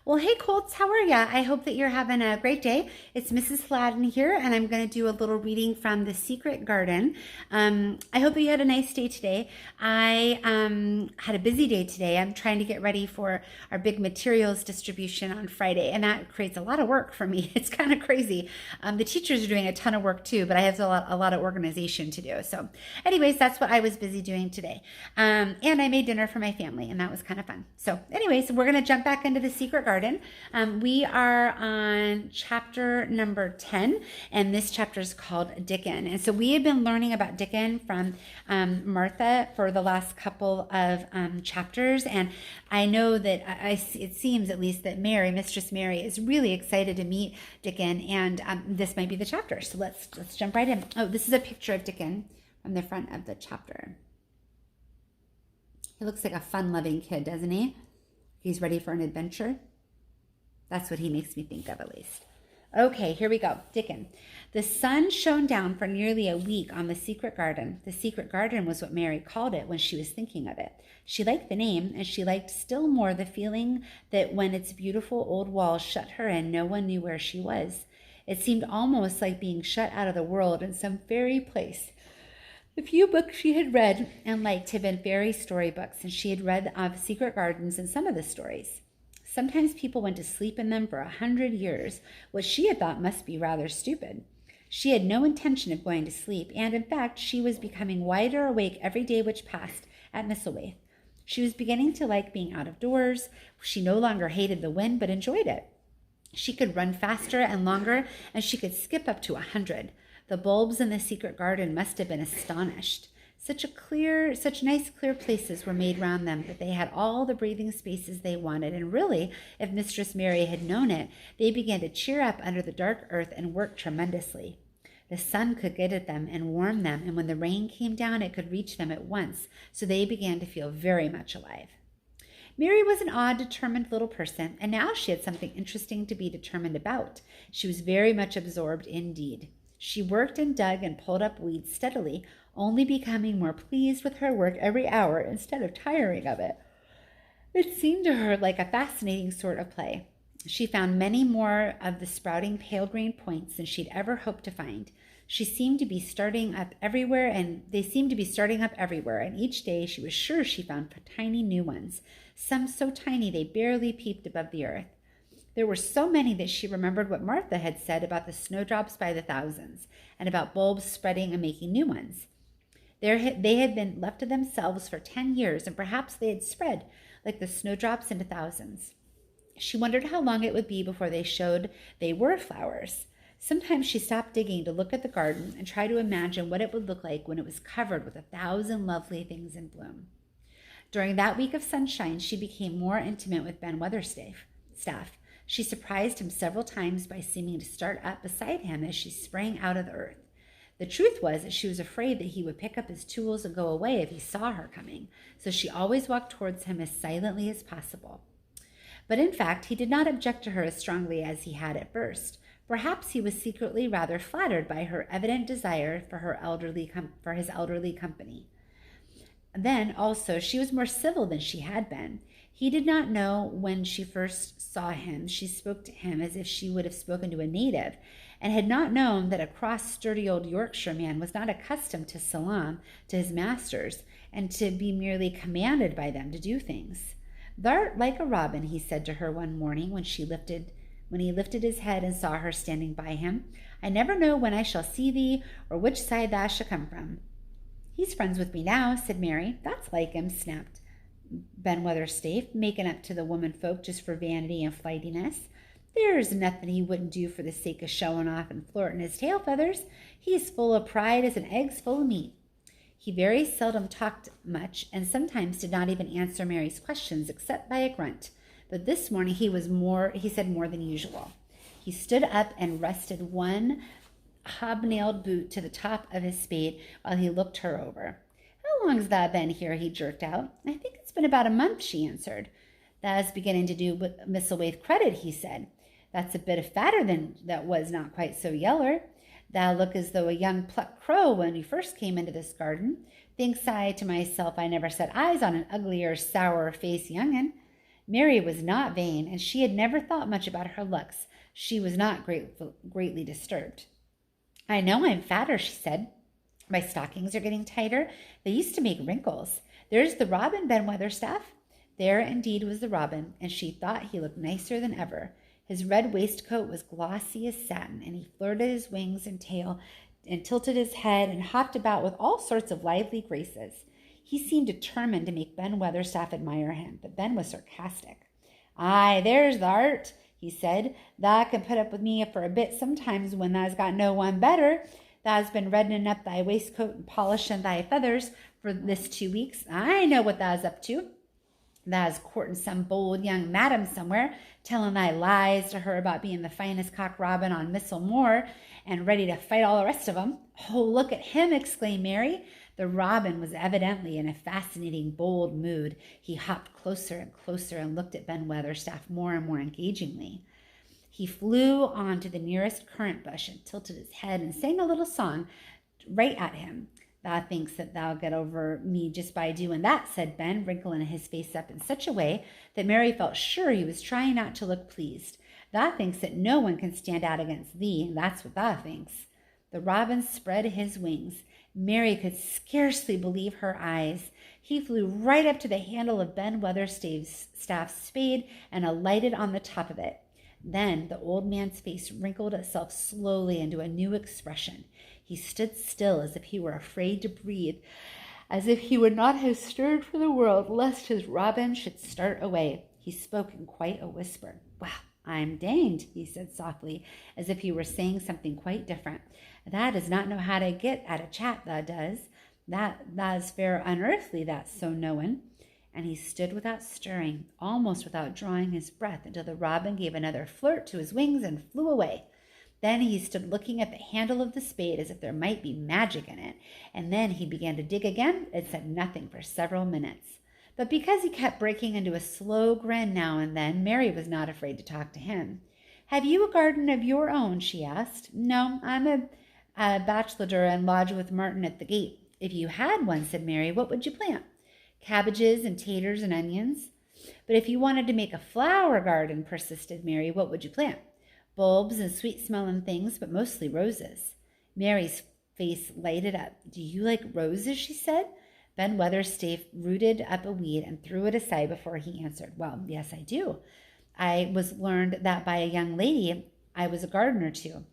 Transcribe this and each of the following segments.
Well, hey Colts, how are ya? I hope that you're having a great day. It's Mrs. Hladun here, and I'm going to do a little reading from The Secret Garden. I hope that you had a nice day today. I had a busy day today. I'm trying to get ready for our big materials distribution on Friday, and that creates a lot of work for me. It's kind of crazy. The teachers are doing a ton of work too, but I have a lot of organization to do. So, anyways, that's what I was busy doing today. And I made dinner for my family, and that was kind of fun. So, anyways, we're going to jump back into The Secret Garden. We are on chapter number 10, and this chapter is called Dickon. And so we have been learning about Dickon from Martha for the last couple of chapters, and I know that it seems at least that Mistress Mary, is really excited to meet Dickon, and this might be the chapter. So let's jump right in. Oh, this is a picture of Dickon from the front of the chapter. He looks like a fun-loving kid, doesn't he? He's ready for an adventure. That's what he makes me think of, at least. Okay, here we go. Dickon. The sun shone down for nearly a week on the secret garden. The secret garden was what Mary called it when she was thinking of it. She liked the name, and she liked still more the feeling that when its beautiful old walls shut her in, no one knew where she was. It seemed almost like being shut out of the world in some fairy place. The few books she had read and liked had been fairy storybooks, and she had read of secret gardens in some of the stories. Sometimes people went to sleep in them for 100 years, which she had thought must be rather stupid. She had no intention of going to sleep, and in fact, she was becoming wider awake every day which passed at Misselthwaite. She was beginning to like being out of doors. She no longer hated the wind, but enjoyed it. She could run faster and longer, and she could skip up to 100. The bulbs in the secret garden must have been astonished. Such nice clear places were made round them that they had all the breathing spaces they wanted, and really, if Mistress Mary had known it, they began to cheer up under the dark earth and work tremendously. The sun could get at them and warm them, and when the rain came down, it could reach them at once, so they began to feel very much alive. Mary was an odd, determined little person, and now she had something interesting to be determined about. She was very much absorbed indeed. She worked and dug and pulled up weeds steadily, only becoming more pleased with her work every hour instead of tiring of it. It seemed to her like a fascinating sort of play. She found many more of the sprouting pale green points than she'd ever hoped to find. They seemed to be starting up everywhere, and each day she was sure she found tiny new ones, some so tiny they barely peeped above the earth. There were so many that she remembered what Martha had said about the snowdrops by the thousands, and about bulbs spreading and making new ones. They had been left to themselves for 10 years, and perhaps they had spread, like the snowdrops, into thousands. She wondered how long it would be before they showed they were flowers. Sometimes she stopped digging to look at the garden and try to imagine what it would look like when it was covered with 1,000 lovely things in bloom. During that week of sunshine, she became more intimate with Ben Weatherstaff. She surprised him several times by seeming to start up beside him as she sprang out of the earth. The truth was that she was afraid that he would pick up his tools and go away if he saw her coming, so she always walked towards him as silently as possible. But in fact, he did not object to her as strongly as he had at first. Perhaps he was secretly rather flattered by her evident desire for his elderly company. Then, also, she was more civil than she had been. He did not know when she first saw him. She spoke to him as if she would have spoken to a native, and had not known that a cross, sturdy old Yorkshire man was not accustomed to salaam to his masters, and to be merely commanded by them to do things. "Thou'rt like a robin," he said to her one morning when he lifted his head and saw her standing by him. "I never know when I shall see thee, or which side thou shalt come from." "He's friends with me now," said Mary. "That's like him," snapped Ben Weatherstaff, making up to the woman folk just for vanity and flightiness. "There's nothing he wouldn't do for the sake of showing off and flirting his tail feathers. He's full of pride as an egg's full of meat." He very seldom talked much, and sometimes did not even answer Mary's questions except by a grunt. But this morning he said more than usual. He stood up and rested one hobnailed boot to the top of his spade while he looked her over. "How long's thou been here?" he jerked out. "I think it's been about a month," she answered. "Thou's beginning to do Misselthwaite credit," he said. "That's a bit of fatter than that was not quite so yeller. Thou look as though a young plucked crow when you first came into this garden. Thinks I to myself I never set eyes on an uglier, sour-faced young'un. Mary was not vain, and she had never thought much about her looks. She was not greatly disturbed. I know I'm fatter, she said. My stockings are getting tighter. They used to make wrinkles. There's the robin, Ben Weatherstaff. There indeed was the robin, and she thought he looked nicer than ever. His red waistcoat was glossy as satin, and he flirted his wings and tail and tilted his head and hopped about with all sorts of lively graces. He seemed determined to make Ben Weatherstaff admire him, but Ben was sarcastic. Aye, there's the art, he said. Thou can put up with me for a bit sometimes when thou's got no one better. Thou's been reddening up thy waistcoat and polishing thy feathers for this 2 weeks. I know what thou's up to. Thou's courting some bold young madam somewhere, telling thy lies to her about being the finest cock robin on Missel Moor and ready to fight all the rest of 'em. Oh, look at him, exclaimed Mary. The robin was evidently in a fascinating, bold mood. He hopped closer and closer and looked at Ben Weatherstaff more and more engagingly. He flew on to the nearest currant bush and tilted his head and sang a little song right at him. Thou thinks that thou'll get over me just by doing that, said Ben, wrinkling his face up in such a way that Mary felt sure he was trying not to look pleased. Thou thinks that no one can stand out against thee, that's what thou thinks. The robin spread his wings. Mary could scarcely believe her eyes. He flew right up to the handle of Ben Weatherstaff's spade and alighted on the top of it. Then the old man's face wrinkled itself slowly into a new expression. He stood still as if he were afraid to breathe, as if he would not have stirred for the world lest his robin should start away. He spoke in quite a whisper. Well, I'm danged, he said softly, as if he were saying something quite different. Thou does not know how to get at a chap, thou does. Thou's fair unearthly, that's so knowin'. And he stood without stirring, almost without drawing his breath, until the robin gave another flirt to his wings and flew away. Then he stood looking at the handle of the spade as if there might be magic in it, and then he began to dig again and said nothing for several minutes. But because he kept breaking into a slow grin now and then, Mary was not afraid to talk to him. Have you a garden of your own? She asked. No, I'm a bachelor and lodge with Martin at the gate. If you had one, said Mary, what would you plant? Cabbages and taters and onions. But if you wanted to make a flower garden, persisted Mary, what would you plant? Bulbs and sweet-smelling things, but mostly roses. Mary's face lighted up. Do you like roses? She said. Ben Weatherstaff rooted up a weed and threw it aside before he answered. Well, yes, I do. I was learned that by a young lady I was a gardener to.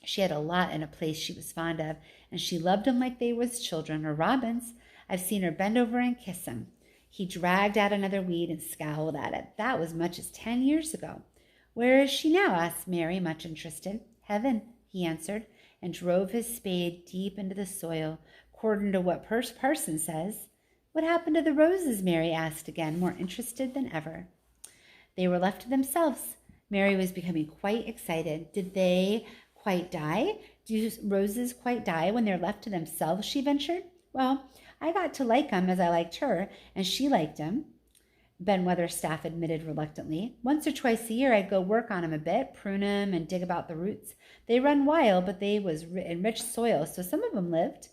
She had a lot in a place she was fond of, and she loved them like they was children or robins. I've seen her bend over and kiss him. He dragged out another weed and scowled at it. That was much as 10 years ago. Where is she now? Asked Mary, much interested. Heaven, he answered, and drove his spade deep into the soil, according to what parson says. What happened to the roses? Mary asked again, more interested than ever. They were left to themselves. Mary was becoming quite excited. Did they quite die? Do roses quite die when they're left to themselves? She ventured. Well, I got to like 'em as I liked her, and she liked 'em. Ben Weatherstaff admitted reluctantly. Once or twice a year I'd go work on 'em a bit, prune 'em and dig about the roots. They run wild, but they was in rich soil, so some of 'em lived.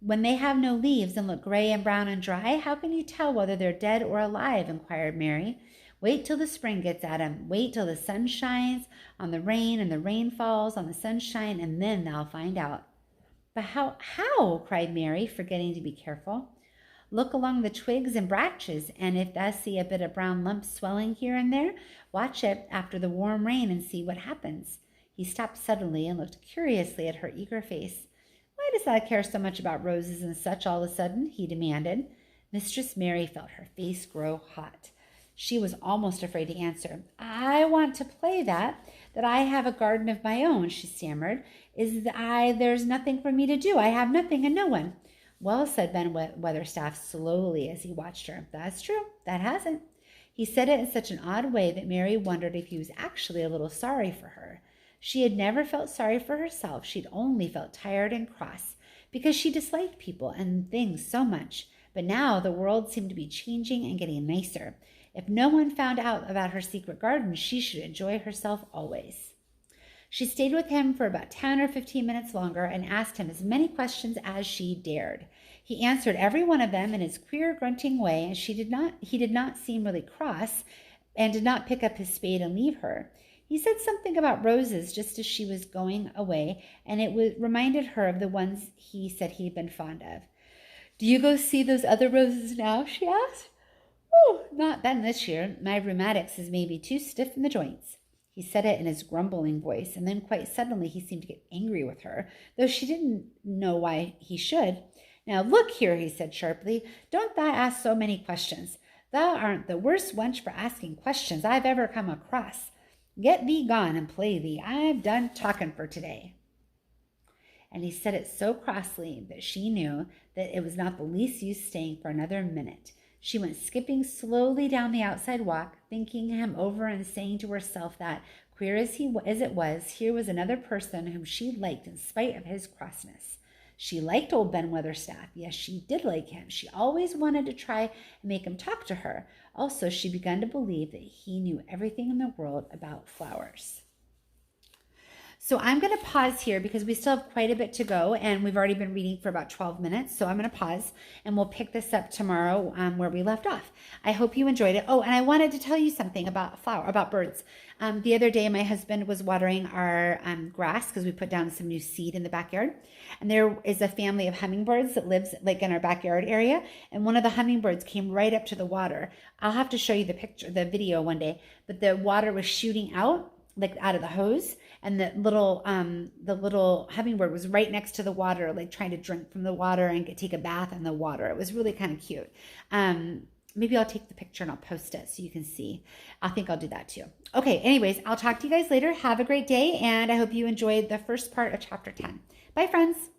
When they have no leaves and look gray and brown and dry, how can you tell whether they're dead or alive? Inquired Mary. Wait till the spring gets at 'em. Wait till the sun shines on the rain and the rain falls on the sunshine, and then they'll find out. But how? Cried Mary, forgetting to be careful. Look along the twigs and branches, and if thou see a bit of brown lumps swelling here and there, watch it after the warm rain and see what happens. He stopped suddenly and looked curiously at her eager face. Why does thou care so much about roses and such all of a sudden? He demanded. Mistress Mary felt her face grow hot. She was almost afraid to answer. I want to play that I have a garden of my own, she stammered. There's nothing for me to do. I have nothing and no one. Well, said Ben Weatherstaff slowly as he watched her. That's true. That hasn't. He said it in such an odd way that Mary wondered if he was actually a little sorry for her. She had never felt sorry for herself. She'd only felt tired and cross because she disliked people and things so much. But now the world seemed to be changing and getting nicer. If no one found out about her secret garden, she should enjoy herself always. She stayed with him for about 10 or 15 minutes longer and asked him as many questions as she dared. He answered every one of them in his queer grunting way, and he did not seem really cross, and did not pick up his spade and leave her. He said something about roses just as she was going away, and it reminded her of the ones he said he'd been fond of. "Do you go see those other roses now?" she asked. "Oh, not then this year. My rheumatics is maybe too stiff in the joints." He said it in his grumbling voice, and then quite suddenly he seemed to get angry with her, though she didn't know why he should. "Now look here," he said sharply, "don't thou ask so many questions. Thou art the worst wench for asking questions I've ever come across. Get thee gone and play thee. I've done talking for today." And he said it so crossly that she knew that it was not the least use staying for another minute. She went skipping slowly down the outside walk, thinking him over and saying to herself that, queer as it was, here was another person whom she liked in spite of his crossness. She liked old Ben Weatherstaff. Yes, she did like him. She always wanted to try and make him talk to her. Also, she began to believe that he knew everything in the world about flowers. So I'm going to pause here because we still have quite a bit to go, and we've already been reading for about 12 minutes. So I'm going to pause, and we'll pick this up tomorrow where we left off. I hope you enjoyed it. Oh, and I wanted to tell you something about birds. The other day, my husband was watering our grass because we put down some new seed in the backyard. And there is a family of hummingbirds that lives like in our backyard area. And one of the hummingbirds came right up to the water. I'll have to show you the video one day. But the water was shooting out of the hose, and the little hummingbird was right next to the water, like trying to drink from the water and take a bath in the water. It was really kind of cute. Maybe I'll take the picture and I'll post it so you can see. I think I'll do that too. Okay, anyways, I'll talk to you guys later. Have a great day, and I hope you enjoyed the first part of chapter 10. Bye, friends.